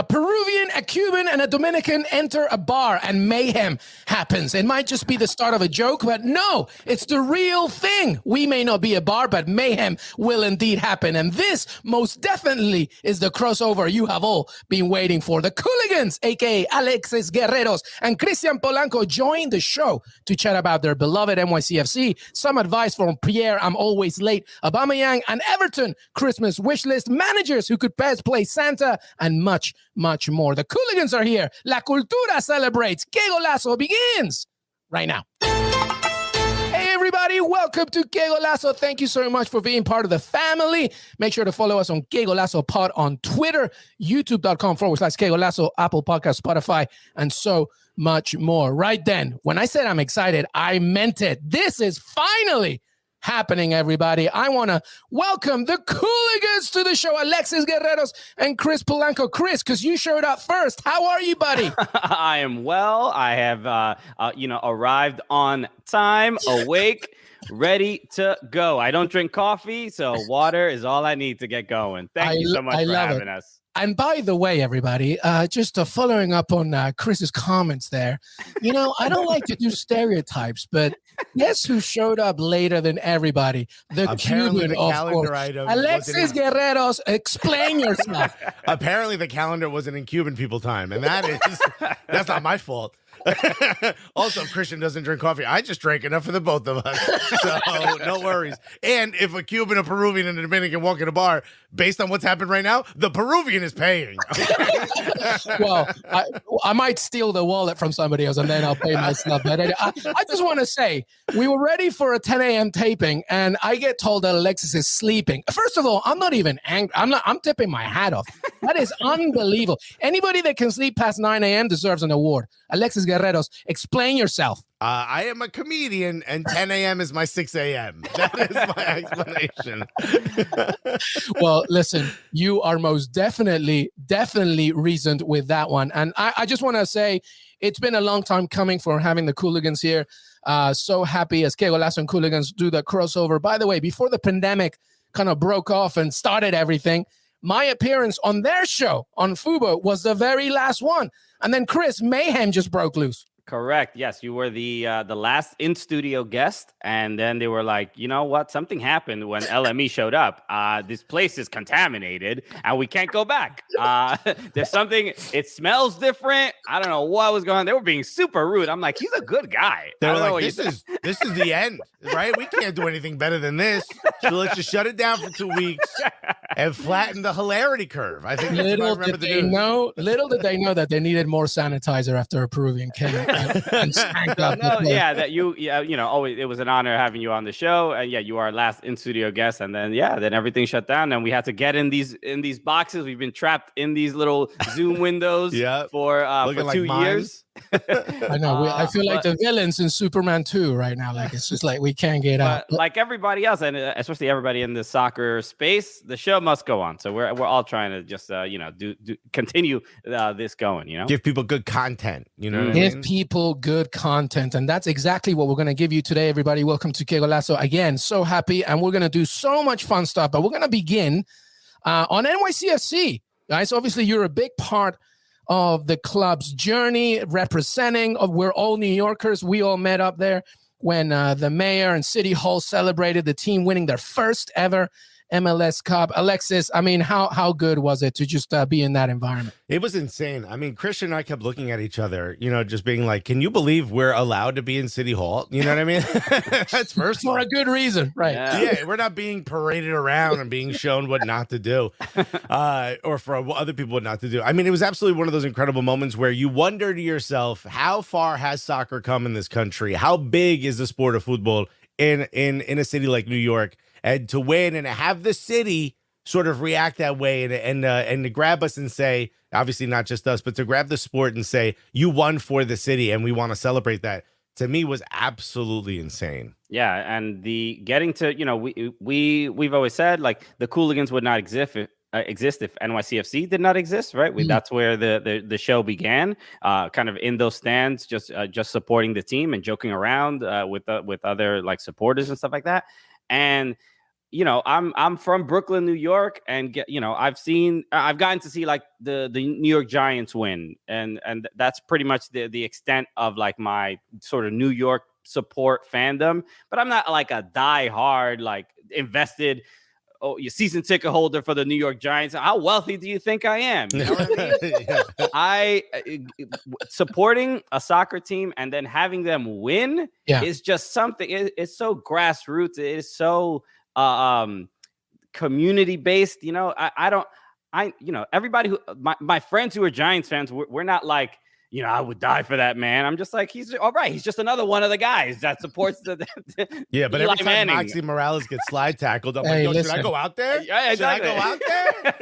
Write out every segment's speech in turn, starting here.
A Peruvian, a Cuban, and a Dominican enter a bar and mayhem happens. It might just be the start of a joke, but no, it's the real thing. We may not be a bar, but mayhem will indeed happen. And this most definitely is the crossover you have all been waiting for. The Cooligans, aka Alexis, Guerreros, and Christian Polanco join the show to chat about their beloved NYCFC, some advice from Pierre, I'm always late, Aubameyang, and Everton, Christmas wish list, managers who could best play Santa, and much more. The Cooligans are here. La Cultura celebrates. Qué Golazo begins right now. Hey, everybody. Welcome to Qué Golazo. Thank you so much for being part of the family. Make sure to follow us on Qué Golazo Pod on Twitter, youtube.com/Qué Golazo, Apple Podcast, Spotify, and so much more. Right then, when I said I'm excited, I meant it. This is finally happening, everybody. I want to welcome the Cooligans to the show, Alexis Guerreros and Chris Polanco. Chris, because you showed up first. How are you, buddy? I am well. I have, arrived on time, awake, ready to go. I don't drink coffee, so water is all I need to get going. Thank you so much for having us. And by the way, everybody, just following up on Chris's comments there, I don't like to do stereotypes, but guess who showed up later than everybody? The Cuban, of course. Alexis Guerreros, explain yourself. Apparently the calendar wasn't in Cuban people time, and that's not my fault. Also, Christian doesn't drink coffee. I just drank enough for the both of us, so no worries. And if a Cuban, a Peruvian, and a Dominican walk in a bar, based on what's happened right now, the Peruvian is paying. Well, I might steal the wallet from somebody else, and then I'll pay myself. But I just want to say, we were ready for a 10 a.m. taping, and I get told that Alexis is sleeping. First of all, I'm not even angry. I'm tipping my hat off. That is unbelievable. Anybody that can sleep past 9 a.m. deserves an award. Alexis Guerreros, explain yourself. I am a comedian, and 10 a.m. is my 6 a.m. That is my explanation. Well, listen, you are most definitely reasoned with that one. And I just want to say it's been a long time coming for having the Cooligans here. So happy as Qué Golazo and Cooligans do the crossover. By the way, before the pandemic kind of broke off and started everything, my appearance on their show on Fubo was the very last one. And then Chris, mayhem just broke loose. Correct. Yes, you were the last in-studio guest, and then they were like, you know what? Something happened when LME showed up. This place is contaminated, and we can't go back. There's something. It smells different. I don't know what was going on. They were being super rude. I'm like, he's a good guy. They were like, this is the end, right? We can't do anything better than this. So let's just shut it down for 2 weeks and flatten the hilarity curve. I think little did they know that they needed more sanitizer after a Peruvian came. Always it was an honor having you on the show, and you are our last in studio guest, and then everything shut down, and we had to get in these boxes. We've been trapped in these little Zoom windows for 2 years. I know. I feel like the villains in Superman 2 right now. Like it's just like we can't get out. Like everybody else, and especially everybody in the soccer space, the show must go on. So we're all trying to just continue this going. Give people good content. Give people good content, and that's exactly what we're going to give you today, everybody. Welcome to Qué Golazo again. So happy, and we're going to do so much fun stuff. But we're going to begin on NYCFC, guys. Obviously, you're a big part of the club's journey, representing. We're all New Yorkers. We all met up there when the mayor and city hall celebrated the team winning their first ever MLS Cup. Alexis, I mean, how good was it to just be in that environment? It was insane. I mean, Christian and I kept looking at each other, just being like, can you believe we're allowed to be in City Hall? You know what I mean? That's first for a good reason, right? Yeah, we're not being paraded around and being shown what not to do, or for other people what not to do. I mean, it was absolutely one of those incredible moments where you wonder to yourself, how far has soccer come in this country? How big is the sport of football in a city like New York? And to win and have the city sort of react that way and to grab us and say, obviously not just us, but to grab the sport and say, you won for the city and we want to celebrate that, to me was absolutely insane. Yeah, and the getting to, we've always said like the Cooligans would not exist if NYCFC did not exist, right? That's where the show began, kind of in those stands, just supporting the team and joking around with other like supporters and stuff like that. And I'm from Brooklyn, New York, and I've gotten to see like the New York Giants win, and that's pretty much the extent of like my sort of New York support fandom. But I'm not like a diehard like invested your season ticket holder for the New York Giants. How wealthy do you think I am? You know what I mean? Supporting a soccer team and then having them win is just something. It's so grassroots. It is so community based. Everybody who my friends who are Giants fans, we're not like, I would die for that man. I'm just like, he's all right. He's just another one of the guys that supports the but every time Moxie Morales gets slide tackled, I'm like, should I go out there? Yeah, exactly. Should I go out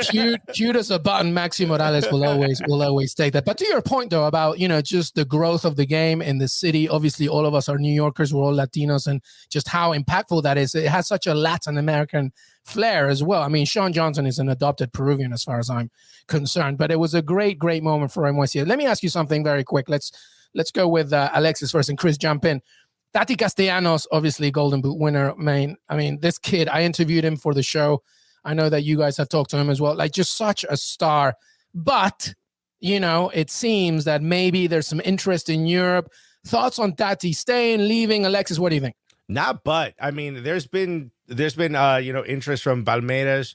there? Cute as a button. Maxi Morales will always take that. But to your point though about just the growth of the game in the city. Obviously, all of us are New Yorkers. We're all Latinos, and just how impactful that is. It has such a Latin American flair as well. I mean, Sean Johnson is an adopted Peruvian as far as I'm concerned, but it was a great moment for NYC. Let me ask you something very quick. Let's go with Alexis first, and Chris, jump in. Tati Castellanos, obviously Golden Boot winner. I mean, this kid, I interviewed him for the show. I know that you guys have talked to him as well. Like, just such a star. But, it seems that maybe there's some interest in Europe. Thoughts on Tati staying, leaving? Alexis, what do you think? I mean, there's been interest from Palmeiras.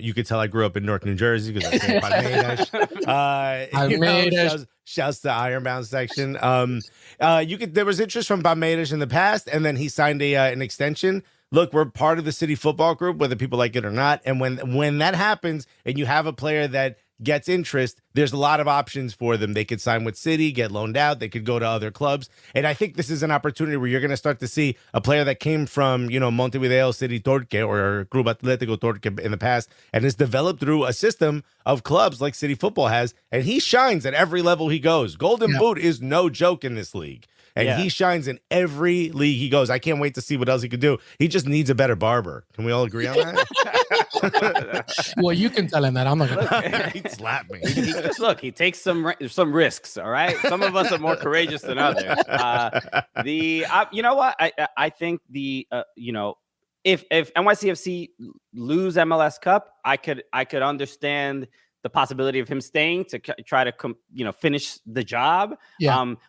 You could tell I grew up in North New Jersey because I say Palmeiras. Shouts to Ironbound section. There was interest from Palmeiras in the past, and then he signed an extension. Look, we're part of the City Football Group, whether people like it or not. And when that happens, and you have a player that gets interest, there's a lot of options for them. They could sign with City, get loaned out. They could go to other clubs. And I think this is an opportunity where you're going to start to see a player that came from, Montevideo City Torque or Club Atlético Torque in the past, and is developed through a system of clubs like City Football has. And he shines at every level he goes. Golden Boot is no joke in this league. And he shines in every league he goes. I can't wait to see what else he could do. He just needs a better barber. Can we all agree on that? Well, you can tell him that. I'm not going to. He'd slap me. He takes some risks, all right? Some of us are more courageous than others. You know what? I think if NYCFC lose MLS Cup, I could understand the possibility of him staying to try to finish the job.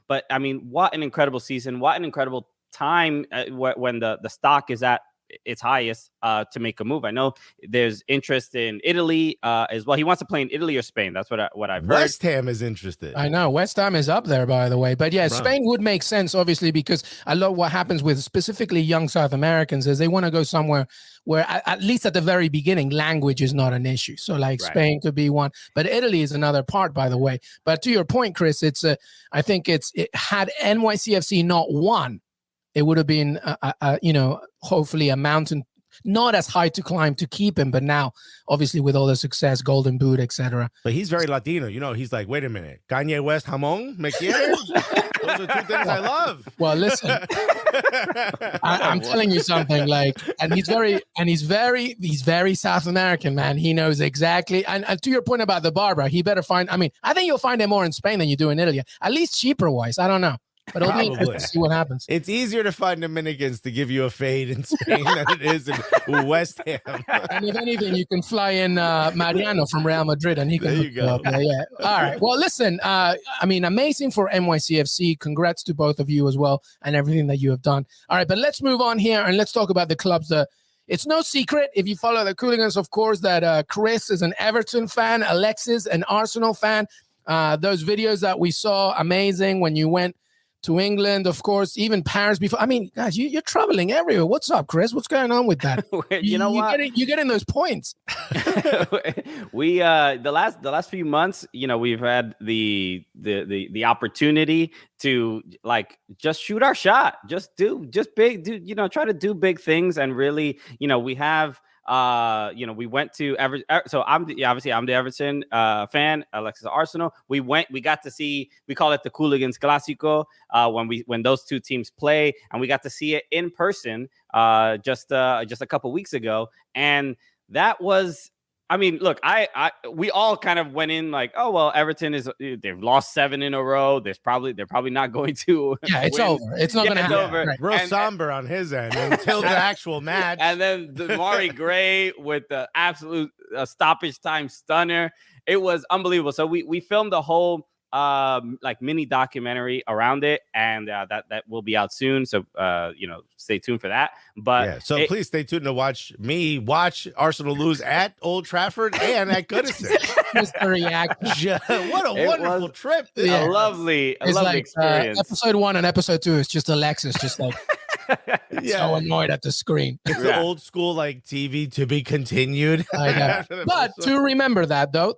But I mean, what an incredible season, what an incredible time when the stock is at its highest to make a move. I know there's interest in Italy as well. He wants to play in Italy or Spain. That's what I've heard. West Ham is interested. I know West Ham is up there, by the way. But yeah, Spain would make sense, obviously, because I love what happens with specifically young South Americans is they want to go somewhere where at least at the very beginning, language is not an issue. So like Spain could be one, but Italy is another part, by the way. But to your point, Chris, I think it had NYCFC not won, it would have been, hopefully a mountain, not as high to climb to keep him. But now, obviously, with all the success, Golden Boot, etc. But he's very Latino. He's like, wait a minute, Kanye West, jamón, me quieres? Those are two things I love. Well, listen, I'm telling you something. And he's very South American, man. He knows exactly. And to your point about the barber, he better find. I mean, I think you'll find him more in Spain than you do in Italy. At least cheaper wise. I don't know. But it'll be interesting to see what happens. It's easier to find Dominicans to give you a fade in Spain than it is in West Ham. And if anything, you can fly in Mariano from Real Madrid, and he can. There you go. Yeah. All right. Well, listen. Amazing for NYCFC. Congrats to both of you as well, and everything that you have done. All right, but let's move on here and let's talk about the clubs. It's no secret, if you follow the Cooligans, of course, that Chris is an Everton fan, Alexis an Arsenal fan. Those videos that we saw, amazing when you went to England, of course, even Paris before. I mean, guys, you're traveling everywhere. What's up, Chris? What's going on with that? What? You're getting those points. We the last few months, we've had the opportunity to just shoot our shot, try to do big things, and really, we have. We went to Everton. So I'm the Everton fan. Alexis Arsenal. We got to see. We call it the Cooligans Clásico when those two teams play, and we got to see it in person just a couple weeks ago, and that was. I mean, look, we all kind of went in like, oh well, Everton they've lost 7 in a row. They're probably not going to. Yeah, it's win. over. It's not going to happen. Over. Right. Real somber on his end until the actual match. And then the Mari Gray with the absolute stoppage time stunner. It was unbelievable. So we filmed the whole like mini documentary around it, and that will be out soon. So stay tuned for that. But yeah, so please stay tuned to watch Arsenal lose at Old Trafford and at Goodison. What a wonderful trip! Yeah. A lovely experience. Episode 1 and episode 2 is just Alexis, just like so annoyed at the screen. It's the old school like TV to be continued. I know. But to remember that though,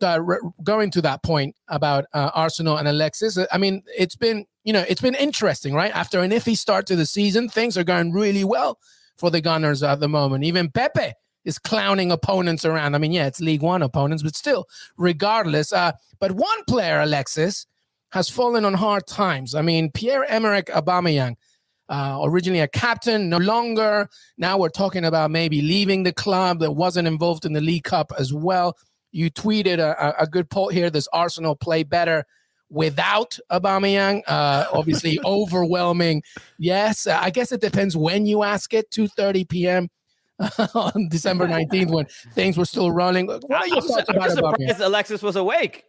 going to that point about Arsenal and Alexis, I mean, it's been interesting, right? After an iffy start to the season, things are going really well for the Gunners at the moment. Even Pepe is clowning opponents around. I mean, yeah, it's League One opponents, but still, regardless. But one player, Alexis, has fallen on hard times. I mean, Pierre-Emerick Aubameyang, originally a captain, no longer. Now we're talking about maybe leaving the club, that wasn't involved in the League Cup as well. You tweeted a good poll here. Does Arsenal play better without Aubameyang? Obviously, overwhelming. Yes, I guess it depends when you ask it. 2:30 p.m. on December 19th when things were still running. What are your thoughts about Aubameyang? Alexis was awake.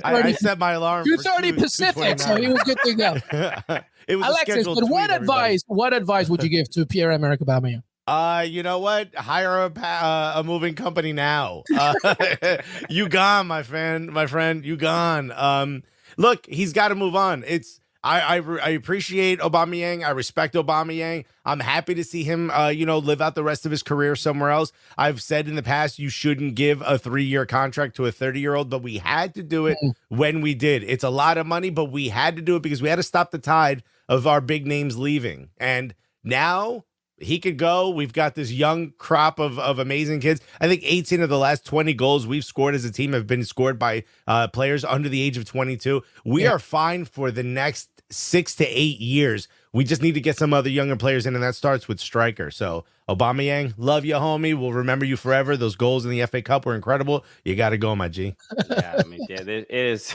I set my alarm 2:30 Pacific, so he was good to go. It was Alexis, but what advice would you give to Pierre-Emerick Aubameyang? You know what? Hire a moving company now. You gone, my friend. You gone. Look, he's got to move on. I appreciate Aubameyang. I respect Aubameyang. I'm happy to see him, live out the rest of his career somewhere else. I've said in the past, you shouldn't give a 3-year contract to a 30-year-old, but we had to do it when we did. It's a lot of money, but we had to do it because we had to stop the tide of our big names leaving. And now he could go. We've got this young crop of amazing kids. I think 18 of the last 20 goals we've scored as a team have been scored by players under the age of 22. We are fine for the next 6 to 8 years. We just need to get some other younger players in, and that starts with striker. So Aubameyang, love you, homie. We'll remember you forever. Those goals in the FA Cup were incredible. You got to go, my G. Yeah, I mean, there's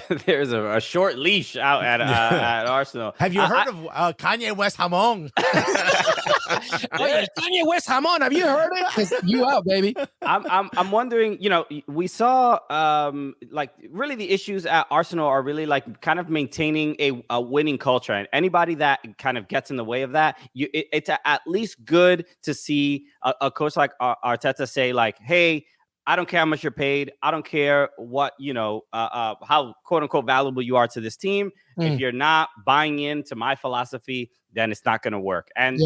a short leash out at Arsenal. Have you heard of Kanye West Hamon? Kanye West Hamon, have you heard it? 'Cause you out, baby. I'm wondering, we saw like really the issues at Arsenal are really like kind of maintaining a winning culture, and anybody that kind of gets in the way of that, it's at least good to see a coach like Arteta say like, hey, I don't care how much you're paid. I don't care what, how quote unquote valuable you are to this team. If you're not buying into my philosophy, then it's not going to work. And,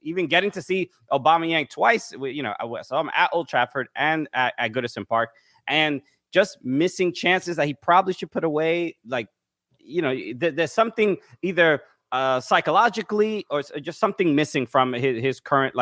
even getting to see Aubameyang twice, I saw him at Old Trafford and at Goodison Park, and just missing chances that he probably should put away. Like, there's something either psychologically or just something missing from his current,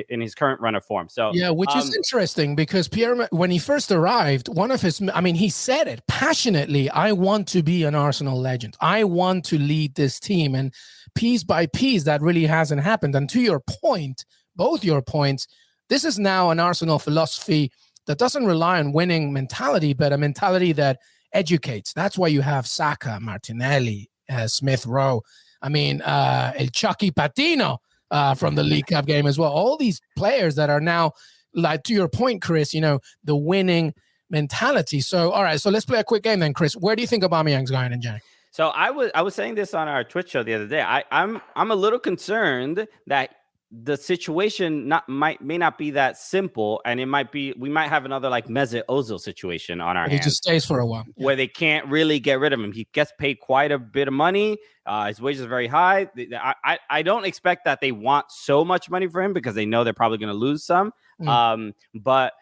in his current run of form. So which is interesting because Pierre, when he first arrived, he said it passionately, I want to be an Arsenal legend. I want to lead this team. And piece by piece, that really hasn't happened. And to your point, both your points, this is now an Arsenal philosophy that doesn't rely on winning mentality, but a mentality that educates. That's why you have Saka, Martinelli, Smith Rowe. El Chucky Patino from the League Cup game as well. All these players that are now, like to your point, Chris, the winning mentality. So, all right, so let's play a quick game then, Chris. Where do you think Aubameyang's going in January? So I was saying this on our Twitch show the other day. I'm a little concerned that the situation may not be that simple, and we might have another like Mesut Ozil situation on our hands. He just stays for a while, where they can't really get rid of him. He gets paid quite a bit of money. His wages are very high. I don't expect that they want so much money for him because they know they're probably going to lose some. But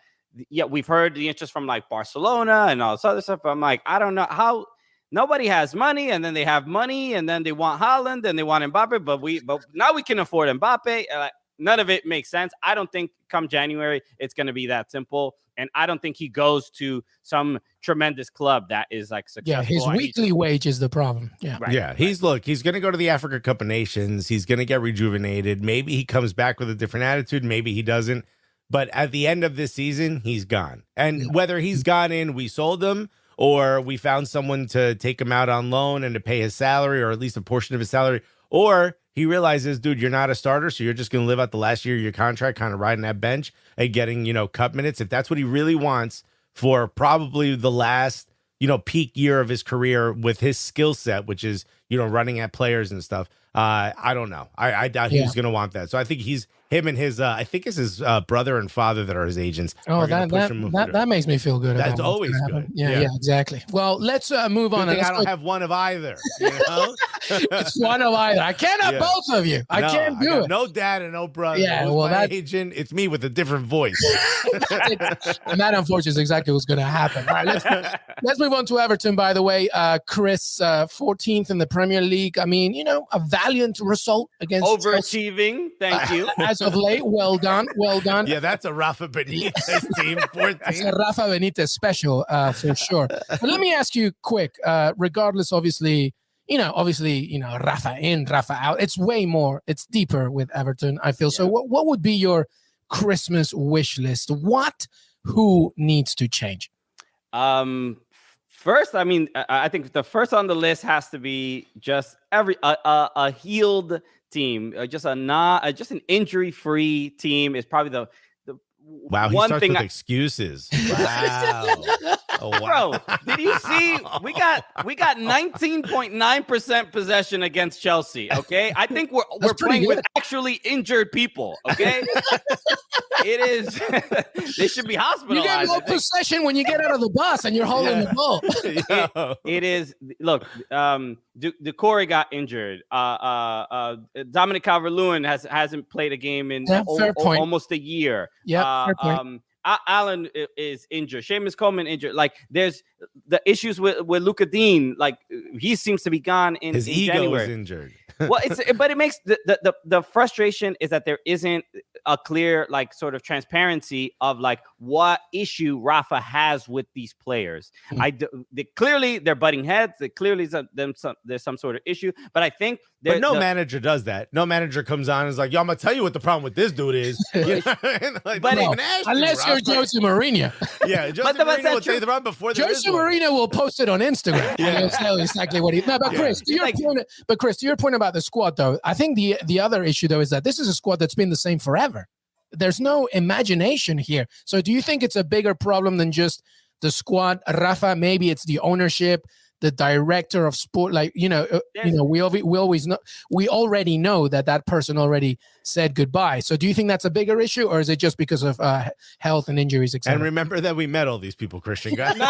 yeah, we've heard the interest from like Barcelona and all this other stuff. But I'm like, I don't know how. Nobody has money, and then they have money, and then they want Haaland, and they want Mbappe, but now we can afford Mbappe. None of it makes sense. I don't think come January it's going to be that simple, and I don't think he goes to some tremendous club that is like successful. Yeah, his weekly wage is the problem. Yeah, right. Yeah. He's going to go to the Africa Cup of Nations. He's going to get rejuvenated. Maybe he comes back with a different attitude. Maybe he doesn't. But at the end of this season, he's gone. And whether he's gone in, we sold him, or we found someone to take him out on loan and to pay his salary, or at least a portion of his salary, or he realizes, dude, you're not a starter, so you're just going to live out the last year of your contract, kind of riding that bench and getting, cup minutes. If that's what he really wants for probably the last, peak year of his career with his skill set, which is, running at players and stuff. I don't know. I doubt he's going to want that. So I think him and his, I think it's his brother and father that are his agents. Oh, that makes me feel good. That's always good. Yeah, exactly. Well, let's move on. I don't have one of either. It's one of either. I can't have both of you. I can't do it. No dad and no brother. Yeah, well, my agent, it's me with a different voice. And that, unfortunately, is exactly what's going to happen. All right, let's move on to Everton. By the way, Chris, 14th in the Premier League. I mean, a valiant result against overachieving. Thank you. As of late, well done. Yeah, that's a Rafa Benitez team. 14. It's a Rafa Benitez special for sure. But let me ask you quick, regardless, obviously, Rafa in, Rafa out. It's way more. It's deeper with Everton, I feel. Yeah. So what would be your Christmas wish list? Who needs to change? First, I think the first on the list has to be just a healed team, just an injury-free team is probably the wow. He starts with excuses. Wow. Oh, wow. Bro, did you see? We got 19.9% possession against Chelsea. Okay, I think we're playing with actually injured people. Okay, it is. They should be hospitalized. You get more possession when you get out of the bus and you're holding the ball. It is. Look, Decore got injured. Dominic Calvert-Lewin hasn't played a game in almost a year. Yeah. Allen is injured. Seamus Coleman injured. Like, there's the issues with Luka Dean. Like, he seems to be gone in his ego January. Is injured. Well, but it makes the frustration is that there isn't a clear, like, sort of transparency of like what issue Rafa has with these players. Clearly they're butting heads. Clearly there's some sort of issue. But I think but no manager does that. No manager comes on and is like, yo, I'm gonna tell you what the problem with this dude is. Unless you're Jose Mourinho. Yeah, Jose Mourinho will tell you the problem before Jose Mourinho will post it on Instagram. Yeah, and he'll tell you exactly what he. No, but Chris, to your point about the squad, though, I think the other issue though is that this is a squad that's been the same forever. There's no imagination here. So, do you think it's a bigger problem than just the squad, Rafa? Maybe it's the ownership, the director of sport. Like, we always know, we already know that person already said goodbye. So do you think that's a bigger issue, or is it just because of health and injuries, etc.? And remember that we met all these people, Christian guys. No.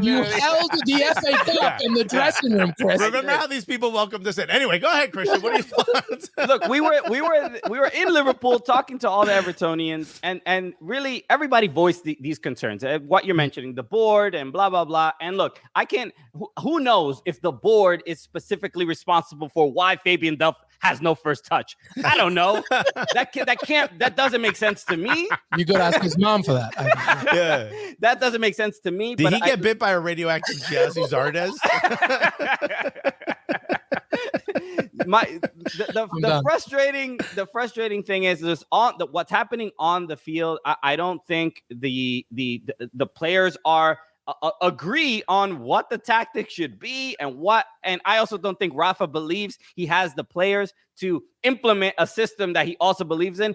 You held the FA Cup in the dressing room, Chris. Remember how these people welcomed us in. Anyway, go ahead, Christian. What are your thoughts? Look, we were in Liverpool talking to all the Evertonians, and really everybody voiced these concerns. What you're mentioning, the board and blah blah blah. And look, I can't. Who knows if the board is specifically responsible for why Fabian Delph has no first touch? I don't know. That doesn't make sense to me. You could ask his mom for that. Yeah, that doesn't make sense to me. Did he get bit by a radioactive Jazzy Zardes? The frustrating thing is what's happening on the field. I don't think the players are agree on what the tactics should be and I also don't think Rafa believes he has the players to implement a system that he also believes in.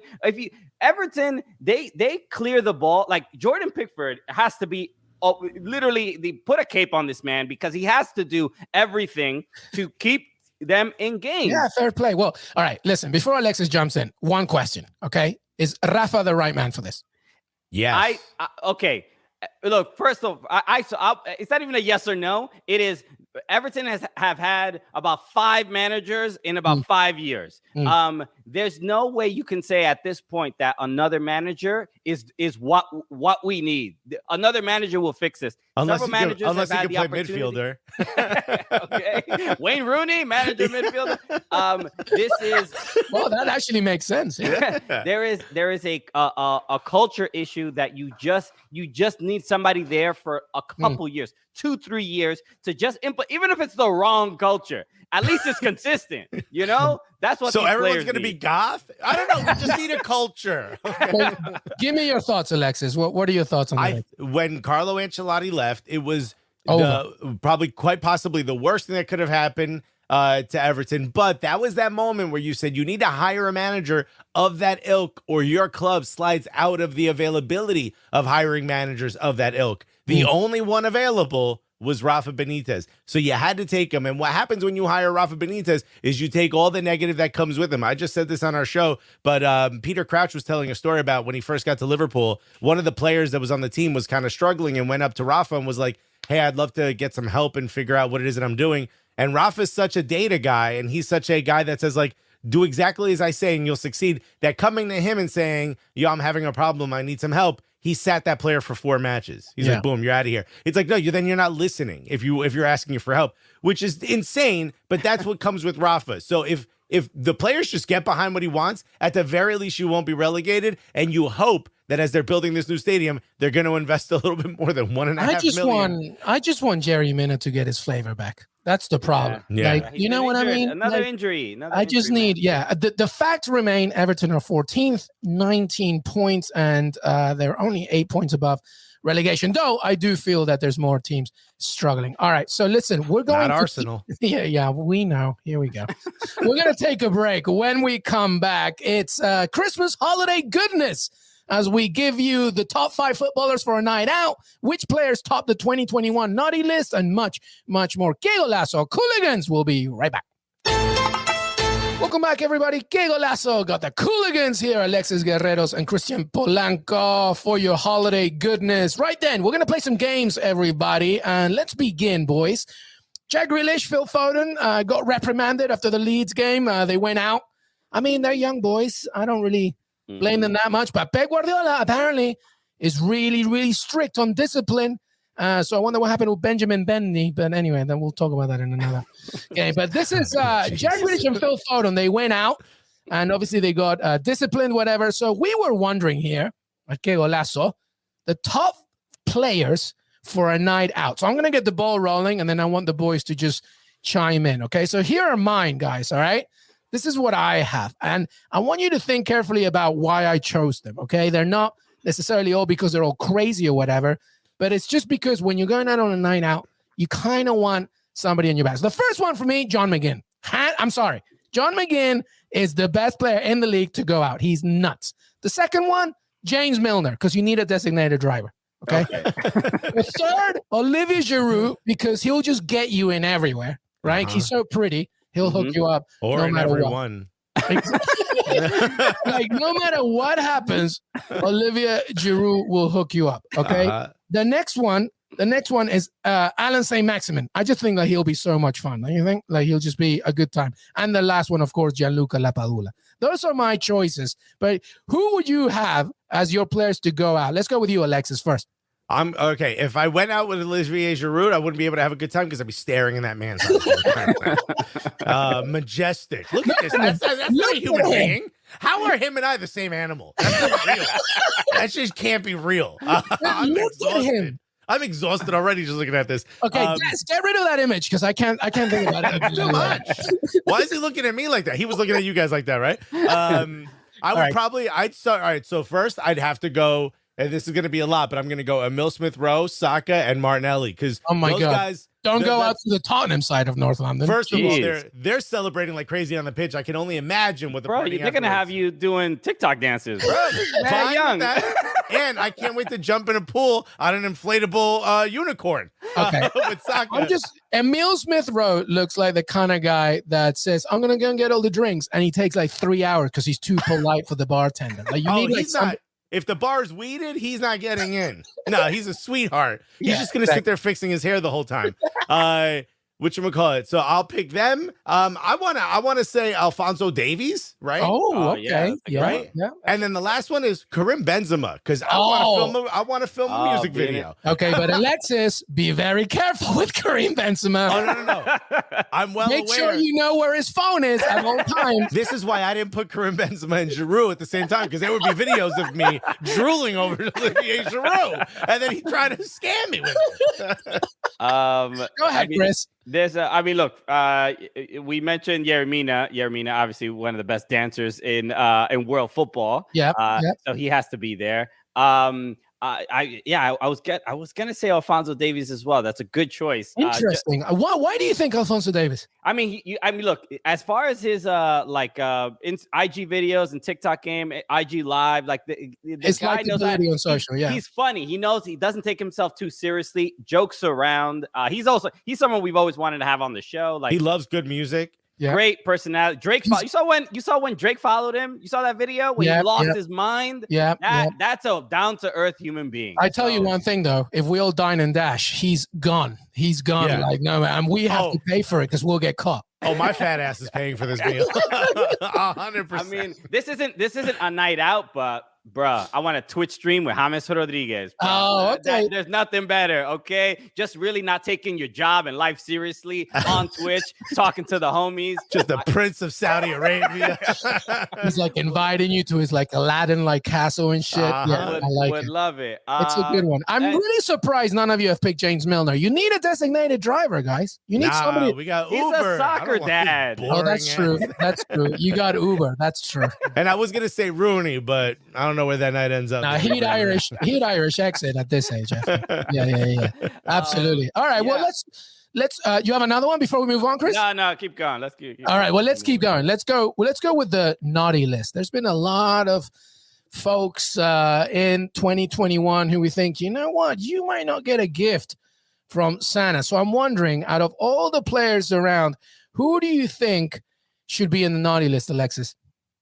Everton, they clear the ball. Like, Jordan Pickford has to be literally, they put a cape on this man because he has to do everything to keep them in games. Yeah, fair play. Well, all right, listen, before Alexis jumps in, one question, okay? Is Rafa the right man for this? Yes. Okay. Look, first off, it's not even a yes or no. It is. Everton have had about 5 managers in about 5 years. There's no way you can say at this point that another manager is what we need. Another manager will fix this. Unless he can play midfielder. Okay, Wayne Rooney, manager midfielder. This is that actually makes sense. Yeah. There is a culture issue that you just need somebody there for a couple years, 2-3 years to just input, even if it's the wrong culture. At least it's consistent. You know, that's what. So these everyone's players going to be need. goth? I don't know. We just need a culture. Well, give me your thoughts, Alexis. What are your thoughts on that? When Carlo Ancelotti left, it was probably quite possibly the worst thing that could have happened to Everton. But that was that moment where you said you need to hire a manager of that ilk, or your club slides out of the availability of hiring managers of that ilk. The only one available was Rafa Benitez. So you had to take him. And what happens when you hire Rafa Benitez is you take all the negative that comes with him. I just said this on our show, but Peter Crouch was telling a story about when he first got to Liverpool, one of the players that was on the team was kind of struggling and went up to Rafa and was like, hey, I'd love to get some help and figure out what it is that I'm doing. And Rafa's such a data guy, and he's such a guy that says, like, do exactly as I say and you'll succeed. That coming to him and saying, yo, I'm having a problem, I need some help. He sat that player for 4 matches. He's like, boom, you're out of here. It's like, no, then you're not listening if you're asking you for help, which is insane, but that's what comes with Rafa. So if the players just get behind what he wants, at the very least, you won't be relegated. And you hope that as they're building this new stadium, they're going to invest a little bit more than $1.5 million. I just want Jerry Mina to get his flavor back. That's the problem. Yeah. Like, you know what I mean? Another like, injury. I just need, the facts remain Everton are 14th, 19 points, and they're only 8 points above relegation. Though I do feel that there's more teams struggling. All right, so listen, we're going Not Arsenal. Yeah, we know. Here we go. We're going to take a break. When we come back, it's Christmas holiday goodness, as we give you the top 5 footballers for a night out, which players top the 2021 naughty list, and much, much more. Qué Golazo, Cooligans. We'll be right back. Welcome back, everybody. Qué Golazo. Got the Cooligans here, Alexis Guerreros and Christian Polanco, for your holiday goodness. Right then, we're going to play some games, everybody. And let's begin, boys. Jack Grealish, Phil Foden got reprimanded after the Leeds game. They went out. I mean, they're young boys. I don't really blame them that much. But Pep Guardiola apparently is really, really strict on discipline. So I wonder what happened with Benjamin Mendy. But anyway, then we'll talk about that in another game. But this is Jack Grealish and Phil Foden. They went out, and obviously they got disciplined, whatever. So we were wondering here at Qué Golazo, the top players for a night out. So I'm going to get the ball rolling, and then I want the boys to just chime in. Okay, so here are mine, guys. All right. This is what I have. And I want you to think carefully about why I chose them, okay? They're not necessarily all because they're all crazy or whatever, but it's just because when you're going out on a night out, you kind of want somebody in your back. So the first one for me, John McGinn. I'm sorry. John McGinn is the best player in the league to go out. He's nuts. The second one, James Milner, because you need a designated driver, okay? The third, Olivier Giroud, because he'll just get you in everywhere, right? He's so pretty. He'll hook you up or no matter everyone. Like, no matter what happens, Olivier Giroud will hook you up. Okay. The next one is Alan Saint-Maximin. I just think that he'll be so much fun. Don't you think? Like, he'll just be a good time. And the last one, of course, Gianluca Lapadula. Those are my choices. But who would you have as your players to go out? Let's go with you, Alexis, first. I'm okay. If I went out with Olivier Giroud, I wouldn't be able to have a good time because I'd be staring in that man's eyes. Majestic. Look at this. That's not a human being. How are him and I the same animal? That's not real. That just can't be real. I'm exhausted. I'm exhausted already just looking at this. Okay, yes, get rid of that image because I can't think about it. Too much. Why is he looking at me like that? He was looking at you guys like that, right? I'd start. All right, so first I'd have to go. And this is going to be a lot, but I'm going to go Emil Smith-Rowe, Saka, and Martinelli. Because those guys... Don't go out to the Tottenham side of North London. First of all, they're celebrating like crazy on the pitch. I can only imagine what the party they're going to have you doing TikTok dances. Bro, young. And I can't wait to jump in a pool on an inflatable unicorn. Okay. With Saka. Emil Smith-Rowe looks like the kind of guy that says, I'm going to go and get all the drinks. And he takes like 3 hours because he's too polite for the bartender. Like, you need like If the bar's weeded, he's not getting in. No, he's a sweetheart. He's just going to sit there fixing his hair the whole time. Whatchamacallit. So I'll pick them. I want to say Alphonso Davies, right? Oh, okay. Yeah, right? Yeah. And then the last one is Karim Benzema, because I want to film a music video. Okay, but Alexis, be very careful with Karim Benzema. Oh, no. I'm well aware. Make sure you know where his phone is at all times. This is why I didn't put Karim Benzema and Giroud at the same time, because there would be videos of me drooling over Olivier Giroud, and then he tried to scam me with it. Go ahead, Chris. Look, we mentioned Yeremina. Yeremina, obviously one of the best dancers in world football. Yep. So he has to be there. I was gonna say Alphonso Davies as well. That's a good choice. Interesting. Why do you think Alphonso Davies? Look, as far as his IG videos and TikTok game, IG live, like the guy knows how, on social. He's funny. He knows he doesn't take himself too seriously. Jokes around. He's someone we've always wanted to have on the show. Like, he loves good music. Yeah. Great personality. Drake, you saw when Drake followed him. You saw that video when he lost his mind. Yeah, that's a down to earth human being. I tell you one thing though: if we all dine and dash, he's gone. He's gone. Yeah. Like no, and we have to pay for it because we'll get caught. Oh, my fat ass is paying for this meal. 100%. I mean, this isn't a night out, but bruh, I want a Twitch stream with James Rodriguez. Bro. Oh, okay. There's nothing better, okay? Just really not taking your job and life seriously on Twitch, talking to the homies. Just the Prince of Saudi Arabia. He's like inviting you to his like Aladdin like castle and shit. Yeah, I would love it. It's a good one. I'm really surprised none of you have picked James Milner. You need a designated driver, guys. You need somebody. We got He's Uber. a soccer dad. Oh, that's true. That's true. You got Uber. That's true. And I was gonna say Rooney, but I don't know where that night ends up. Nah, he'd Irish exit at this age. I think. Yeah. Absolutely. All right. Well, let's. You have another one before we move on, Chris? No. Keep going. Let's keep. All right. Well, let's keep going. Let's go with the naughty list. There's been a lot of folks in 2021 who we think, you know what, you might not get a gift from Santa. So I'm wondering, out of all the players around, who do you think should be in the naughty list, Alexis?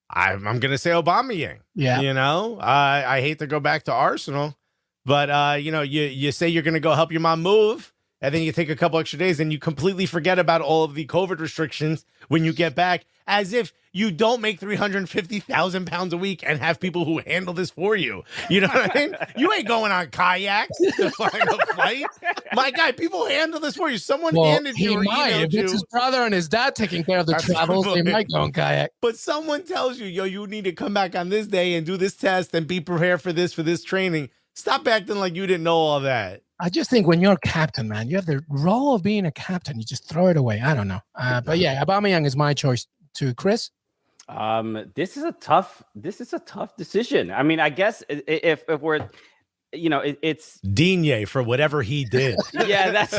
I'm going to say Aubameyang. Yeah. You know, I hate to go back to Arsenal, but, you say you're going to go help your mom move, and then you take a couple extra days and you completely forget about all of the COVID restrictions when you get back, as if you don't make 350,000 pounds a week and have people who handle this for you. You know what I mean? You ain't going on kayaks to find a flight. My guy, people handle this for you. Someone handed you or emailed you. If it's his brother and his dad taking care of the travels, they might go on kayak. But someone tells you, you need to come back on this day and do this test and be prepared for this training. Stop acting like you didn't know all that. I just think when you're captain, man, you have the role of being a captain. You just throw it away. I don't know. But yeah, Aubameyang is my choice too. Chris? This is a tough decision. I mean, I guess if we're, it's Digne for whatever he did. Yeah, that's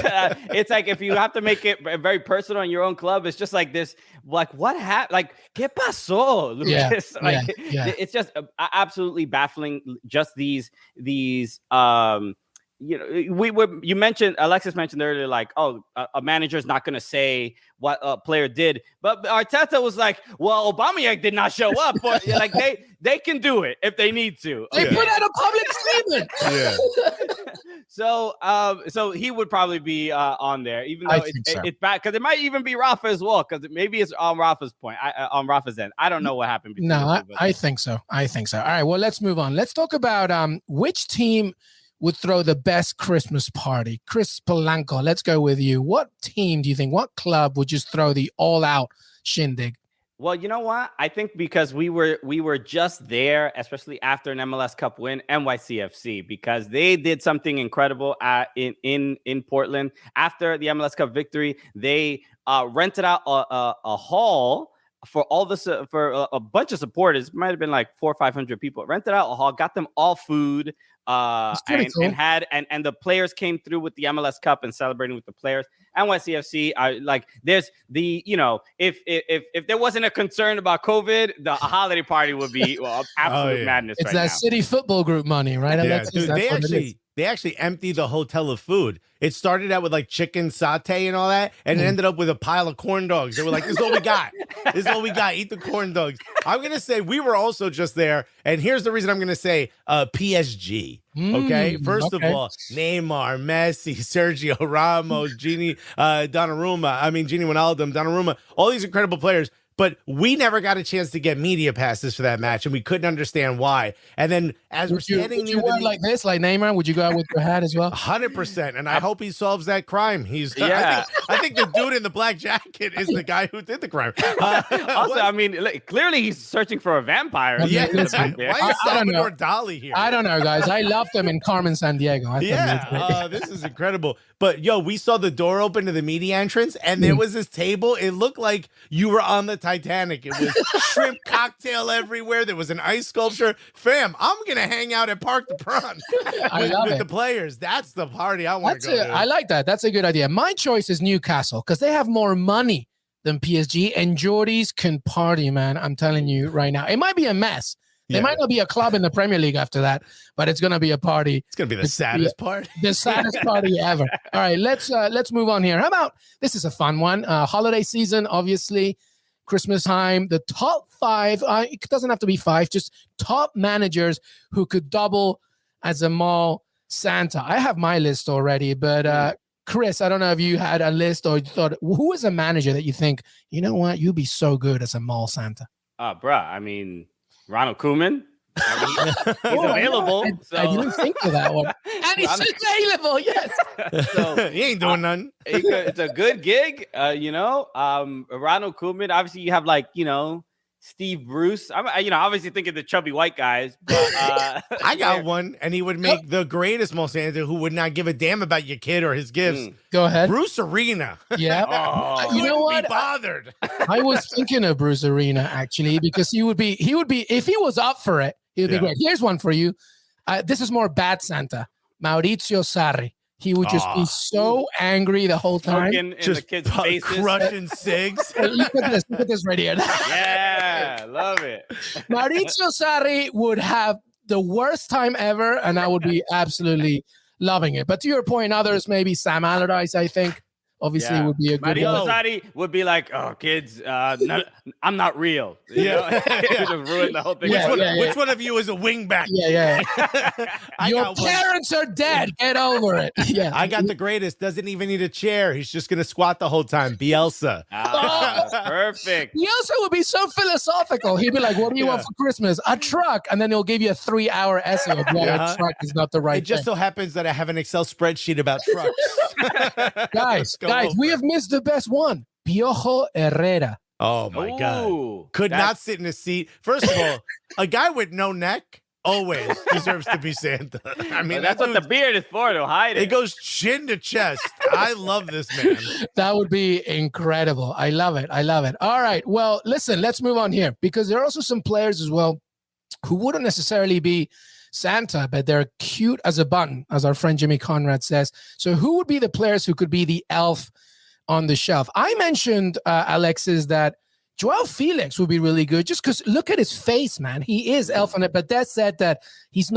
it's like if you have to make it very personal in your own club, it's just like this, like what happened, like ¿qué pasó, Lucas? Yeah. It's just absolutely baffling. Just these Alexis mentioned earlier, like, a manager is not going to say what a player did, but Arteta was like, well, Aubameyang did not show up, or like they can do it if they need to. They put out a public statement. Yeah. So he would probably be on there, even though it's bad, because it might even be Rafa as well, because maybe it's on Rafa's point, on Rafa's end. I don't know what happened. No, I think so. All right, well, let's move on. Let's talk about which team would throw the best Christmas party. Chris Polanco, let's go with you. What team do you think, what club would just throw the all-out shindig? Well, you know what? I think because we were just there, especially after an MLS Cup win, NYCFC, because they did something incredible in Portland. After the MLS Cup victory, they rented out a hall for for a bunch of supporters. It might have been like 400 or 500 people. Rented out a hall, got them all food, cool. and the players came through with the MLS Cup and celebrating with the players. NYCFC, there's the, if there wasn't a concern about COVID, the holiday party would be absolute madness. It's that City Football Group money, right? Yeah, dude, they actually emptied the hotel of food. It started out with like chicken satay and all that, and it ended up with a pile of corn dogs. They were like, this is all we got. This is all we got. Eat the corn dogs. I'm going to say we were also just there. And here's the reason I'm going to say PSG. Okay. First of all, Neymar, Messi, Sergio Ramos, Gini Wijnaldum, Donnarumma, all these incredible players. but we never got a chance to get media passes for that match, and we couldn't understand why. And then as we're standing would you wear like this, like Neymar? Would you go out with your hat as well? 100%, and I hope he solves that crime. Yeah. I think the dude in the black jacket is the guy who did the crime. Also, I mean, clearly he's searching for a vampire. Yeah, Why is Salvador Dali here? I don't know, guys. I loved them in Carmen Sandiego. This is incredible. But yo, we saw the door open to the media entrance, and there was this table. It looked like you were on the Titanic. It was shrimp cocktail everywhere. There was an ice sculpture. Fam, I'm gonna hang out at Parc des Princes with the players. That's the party I want to go to. I like that. That's a good idea. My choice is Newcastle because they have more money than PSG, and Geordies can party, man. I'm telling you right now. It might be a mess. There might not be a club in the Premier League after that, but it's going to be a party. It's going to be the saddest party. The saddest party ever. All right, let's move on here. How about, this is a fun one. Holiday season, obviously, Christmas time. The top 5, it doesn't have to be 5, just top managers who could double as a mall Santa. I have my list already, but Chris, I don't know if you had a list or you thought, who is a manager that you think, you know what, you'd be so good as a mall Santa? Bruh, I mean, Ronald Koeman. He's available. I didn't think of that one. And he's available, yes. So he ain't doing nothing. It's a good gig, Ronald Koeman. Obviously, you have Steve Bruce. I'm, obviously thinking the chubby white guys. But, I got one, and he would make the greatest Mo Santa who would not give a damn about your kid or his gifts. Go ahead, Bruce Arena. Yeah, you know what? Be bothered. I was thinking of Bruce Arena actually because he would be if he was up for it. He would be great. Here's one for you. This is more bad Santa. Maurizio Sarri. He would just be so angry the whole time. Just the kids' faces. Crushing cigs. Look at this right here. Yeah, love it. Maurizio Sarri would have the worst time ever, and I would be absolutely loving it. But to your point, others, maybe Sam Allardyce, I think, obviously would be a good Maurizio Sarri would be like, oh, kids, I'm not real. Just ruin the whole thing. Which one of you is a wingback? Yeah. Your parents are dead. Get over it. Yeah. I got the greatest. Doesn't even need a chair. He's just going to squat the whole time. Bielsa. Perfect. Bielsa would be so philosophical. He'd be like, what do you want for Christmas? A truck. And then he'll give you a 3-hour essay of why a truck is not the right thing. It just so happens that I have an Excel spreadsheet about trucks. Guys, we have missed the best one. Piojo Herrera. Oh, my God. Could not sit in a seat. First of all, a guy with no neck always deserves to be Santa. I mean, that's what the beard is for, to hide it. It goes chin to chest. I love this man. That would be incredible. I love it. All right. Well, listen, let's move on here because there are also some players as well who wouldn't necessarily be Santa, but they're cute as a button, as our friend Jimmy Conrad says. So who would be the players who could be the elf on the shelf? I mentioned, Alexis, that Joao Felix would be really good just because look at his face, man. He is elf on it, but that said that he's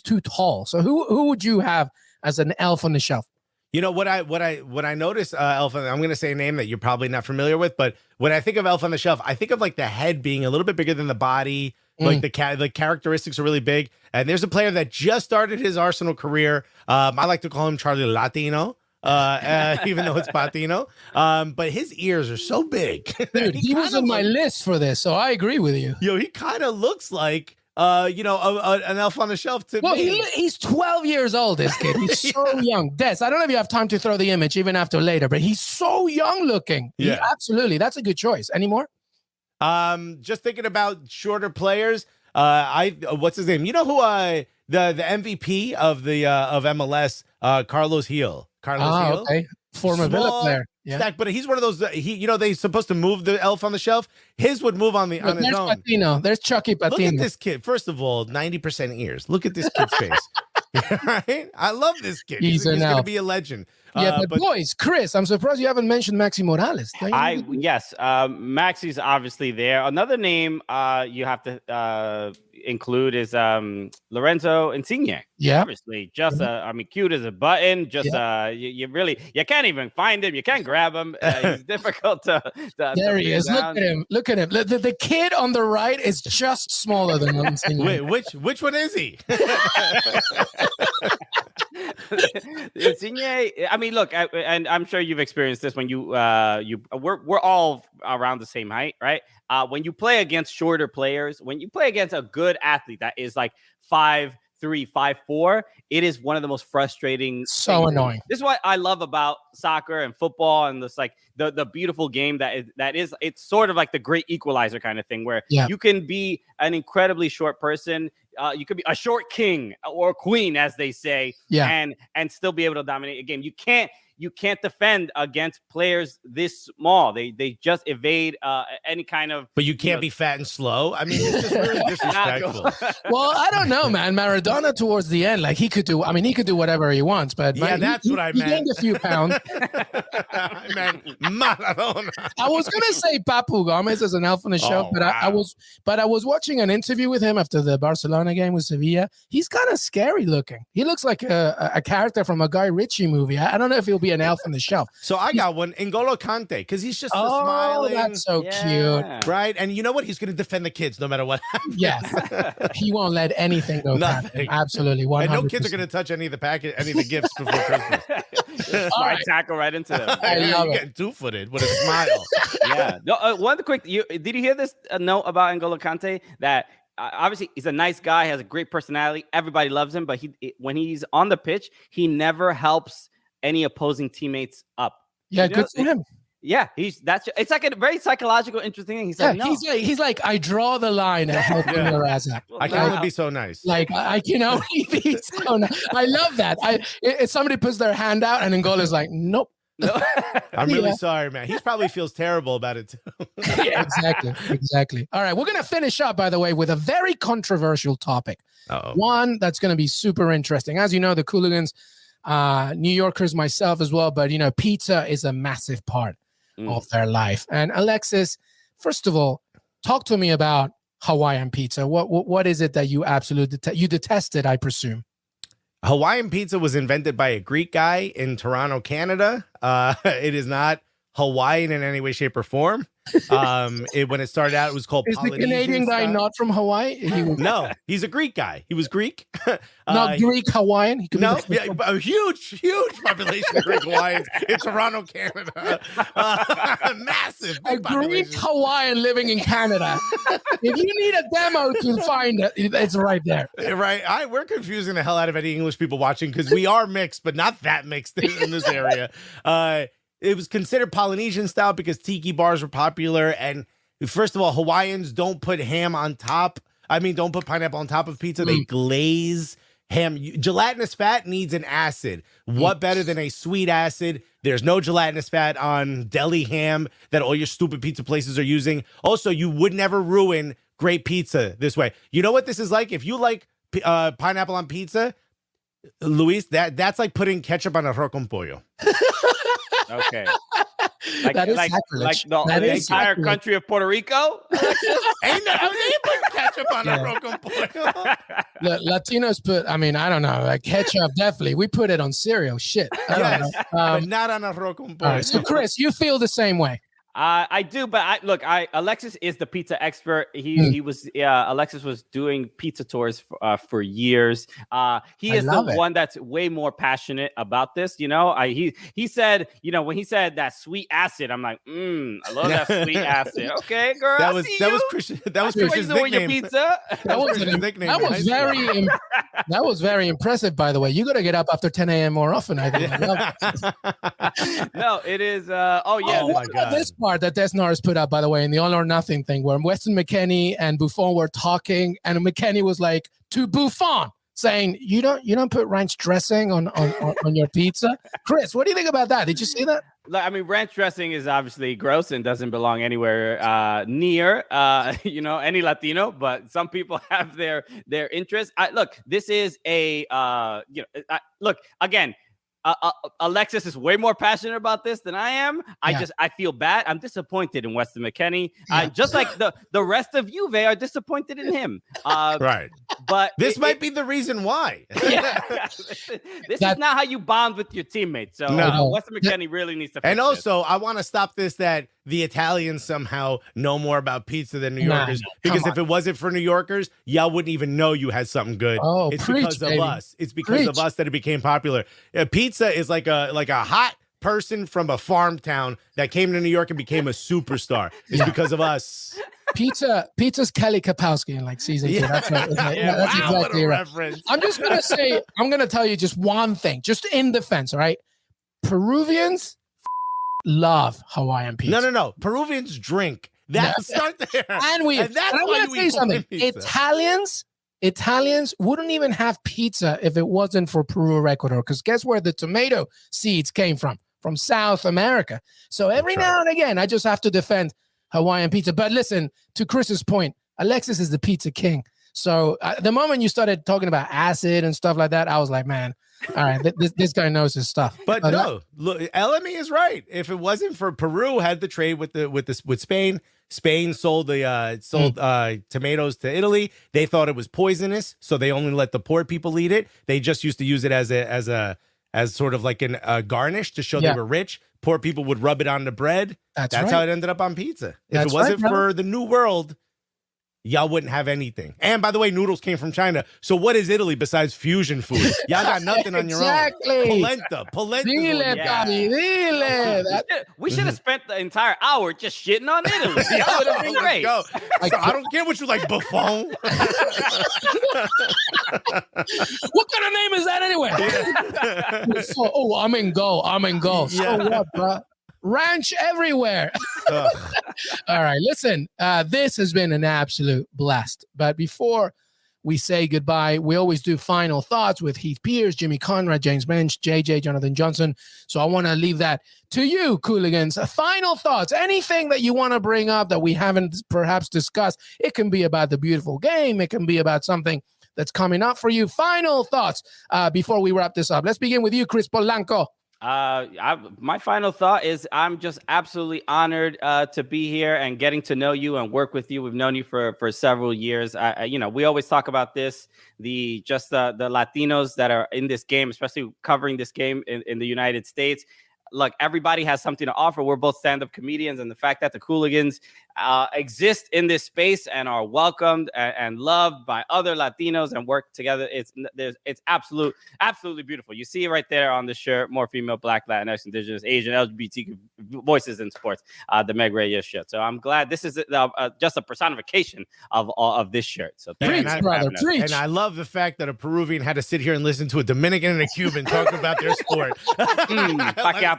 too tall. So who would you have as an elf on the shelf? You know what I noticed, elf. I'm going to say a name that you're probably not familiar with, but when I think of elf on the shelf, I think of like the head being a little bit bigger than the body. Like the characteristics are really big. And there's a player that just started his Arsenal career. I like to call him Charlie Latino, even though it's Patino. But his ears are so big. Dude, he was on my list for this, so I agree with you. Yo, he kind of looks like an elf on the shelf to me. He's 12 years old, this kid. He's so young. Des, I don't know if you have time to throw the image even after later, but he's so young looking. Yeah, absolutely. That's a good choice. Any more? Just thinking about shorter players. What's his name? You know who the MVP of the of MLS, Carlos Gil. Carlos Gil. Okay. Former Villa player. Yeah. Stack, but he's one of those they're supposed to move the elf on the shelf. His would move on his own. Patino. There's Chucky Patino. Look at this kid. First of all, 90% ears. Look at this kid's face. Right? I love this kid. He's going to be a legend. Yeah, but boys, Chris, I'm surprised you haven't mentioned Maxi Morales. Yes, Maxi's obviously there. Another name you have to include is Lorenzo Insigne. Yeah, obviously, just cute as a button. Just you can't even find him. You can't grab him. He's difficult to there he is. Down. Look at him. The kid on the right is just smaller than Insigne. Wait, which one is he? Insigne, I mean, look, and I'm sure you've experienced this when we're all around the same height, right? When you play against shorter players, when you play against a good athlete that is like 5'3", 5'4", it is one of the most frustrating. So annoying. This is what I love about soccer and football, and this like the beautiful game that is. It's sort of like the great equalizer kind of thing, where you can be an incredibly short person. You could be a short king or queen, as they say, and still be able to dominate a game. You can't defend against players this small. They just evade any kind of. But you can't be fat and slow. I mean, it's just really disrespectful. Well, I don't know, man. Maradona towards the end, like he could do whatever he wants. But that's what I meant. He gained a few pounds. I meant Maradona. I was gonna say Papu Gomez as an elf on the show, but I was watching an interview with him after the Barcelona game with Sevilla. He's kind of scary looking. He looks like a character from a Guy Ritchie movie. I don't know if he'll be an elf on the shelf. So I got one, N'Golo Kante, because he's just smiling. That's so cute, right? And you know what? He's going to defend the kids no matter what happens. Yes, he won't let anything go. Nothing. Absolutely, 100%. And no kids are going to touch any of the gifts before Christmas. Tackle right into them. You're getting two-footed with a smile. Yeah. No, one quick. Did you hear this note about N'Golo Kante that? Obviously, he's a nice guy, has a great personality. Everybody loves him, but when he's on the pitch, he never helps any opposing teammates up. Yeah, good for him. Yeah, it's like a very psychological, interesting thing. He said, no. He's like, I draw the line at helping your ass out. I can only be so nice. Like I can only be so nice. I love that. If somebody puts their hand out and N'Golo's like, nope. No. I'm really sorry, man. He probably feels terrible about it too. Yeah, exactly. All right, we're gonna finish up, by the way, with a very controversial topic. One that's gonna be super interesting. As you know, the Cooligans, New Yorkers, myself as well, but pizza is a massive part of their life. And Alexis, first of all, talk to me about Hawaiian pizza. What is it that you absolutely you detested, I presume? Hawaiian pizza was invented by a Greek guy in Toronto, Canada. It is not Hawaiian in any way, shape, or form. When it started out, it was called. Is the Canadian guy not from Hawaii? No, he's a Greek guy. He was Greek. Not Greek Hawaiian. He could be a huge population of Greek Hawaiians in Toronto, Canada. Massive. A Greek Hawaiian living in Canada. If you need a demo to find it, it's right there. Right. We're confusing the hell out of any English people watching because we are mixed, but not that mixed in this area. It was considered Polynesian style because tiki bars were popular. And first of all, Hawaiians don't put ham on top. Don't put pineapple on top of pizza. They glaze ham. Gelatinous fat needs an acid. What better than a sweet acid? There's no gelatinous fat on deli ham that all your stupid pizza places are using. Also, you would never ruin great pizza this way. You know what this is like? If you like pineapple on pizza, Luis, that's like putting ketchup on arroz con pollo. Okay. Like the entire country of Puerto Rico? Ain't put ketchup on arroz con pollo. Latinos put, I don't know, like ketchup, definitely. We put it on cereal. Shit. Yes, but not on arroz con pollo. Right, so, Chris, you feel the same way. I do, but Alexis is the pizza expert. Alexis was doing pizza tours for years. He is the one that's way more passionate about this. He said, when he said that sweet acid, I'm like, I love that sweet acid. Okay, girl. That was Christian. That was Christian's nickname. Your pizza? That was that was very impressive, by the way. You got to get up after 10 a.m. more often. I think. No, it is. Oh my God. This part that Desnar's put up, by the way, in the All or Nothing thing, where Weston McKennie and Buffon were talking, and McKennie was like to Buffon, saying, "You don't put ranch dressing on your pizza." Chris, what do you think about that? Did you see that? Ranch dressing is obviously gross and doesn't belong anywhere near any Latino, but some people have their interests. This is a again. Alexis is way more passionate about this than I am. I feel bad. I'm disappointed in Weston McKennie. Just like the rest of Juve are disappointed in him. Right. But This might be the reason why. this is not how you bond with your teammates. So Weston McKennie really needs to fix And also, I want to stop this that the Italians somehow know more about pizza than New Yorkers. Because if it wasn't for New Yorkers, y'all wouldn't even know you had something good. Oh, it's preach, because baby. of us. It's because of us that it became popular. Pizza is like a hot person from a farm town that came to New York and became a superstar. It's because of us. Pizza's Kelly Kapowski in like season 2. That's Wow, what a right. reference. I'm just gonna say, I'm gonna tell you just one thing, just in defense, all right? Peruvians love Hawaiian pizza. No. Peruvians drink. Start there. And that's I'm why gonna you say eat something. pizza. Italians wouldn't even have pizza if it wasn't for Peru or Ecuador, because guess where the tomato seeds came from? From South America. So every now and again, I just have to defend Hawaiian pizza. But listen, to Chris's point, Alexis is the pizza king. So the moment you started talking about acid and stuff like that, I was like, man, all right, this guy knows his stuff. But no, look, LME is right. If it wasn't for Peru had the trade with Spain, Spain sold tomatoes to Italy. They thought it was poisonous, so they only let the poor people eat it. They just used to use it as sort of like a garnish to show they were rich. Poor people would rub it on the bread. That's how it ended up on pizza. If it wasn't for the New World, y'all wouldn't have anything. And by the way, noodles came from China. So what is Italy besides fusion food? Y'all got nothing on your own. Polenta. We should have spent the entire hour just shitting on Italy. That would have been great. So I don't care what you like, Buffon. What kind of name is that anyway? I'm in goal. So what, bro? Ranch everywhere. All right, listen, this has been an absolute blast. But before we say goodbye, we always do final thoughts with Heath Pierce, Jimmy Conrad, James Bench, JJ, Jonathan Johnson. So I want to leave that to you, Cooligans. Final thoughts, anything that you want to bring up that we haven't perhaps discussed. It can be about the beautiful game. It can be about something that's coming up for you. Final thoughts before we wrap this up. Let's begin with you, Chris Polanco. My final thought is I'm just absolutely honored to be here and getting to know you and work with you. We've known you for several years. We always talk about this, the Latinos that are in this game, especially covering this game in the United States. Look, everybody has something to offer. We're both stand-up comedians, and the fact that the Cooligans exist in this space and are welcomed and loved by other Latinos and work together, it's absolutely beautiful. You see it right there on the shirt: more female, Black, Latinx, Indigenous, Asian, LGBTQ voices in sports. The Meg Reyes shirt. So I'm glad this is just a personification of this shirt. So preach, brother, preach. And I love the fact that a Peruvian had to sit here and listen to a Dominican and a Cuban talk about their sport.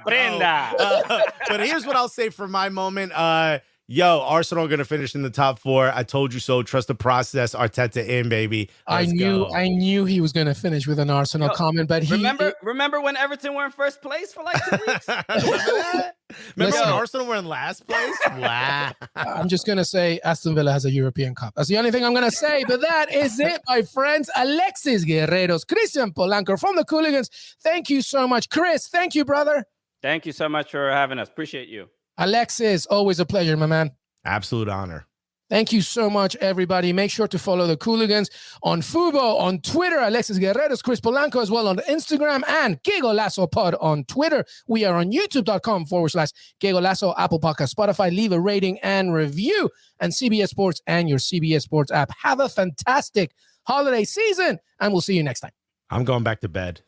But here's what I'll say for my moment. Arsenal are going to finish in the top 4. I told you so. Trust the process. Arteta in, baby. I knew he was going to finish with an Arsenal comment, but remember when Everton were in first place for like 2 weeks? Remember when Arsenal were in last place? Wow. I'm just going to say Aston Villa has a European Cup. That's the only thing I'm going to say, but that is it, my friends. Alexis Guerreros, Christian Polanco from the Cooligans. Thank you so much. Chris, thank you, brother. Thank you so much for having us. Appreciate you. Alexis, always a pleasure, my man. Absolute honor. Thank you so much, everybody. Make sure to follow the Cooligans on Fubo, on Twitter, Alexis Guerreros, Chris Polanco as well on Instagram, and Qué Golazo Pod on Twitter. We are on youtube.com/Qué Golazo, Apple Podcast, Spotify. Leave a rating and review, and CBS Sports and your CBS Sports app. Have a fantastic holiday season, and we'll see you next time. I'm going back to bed.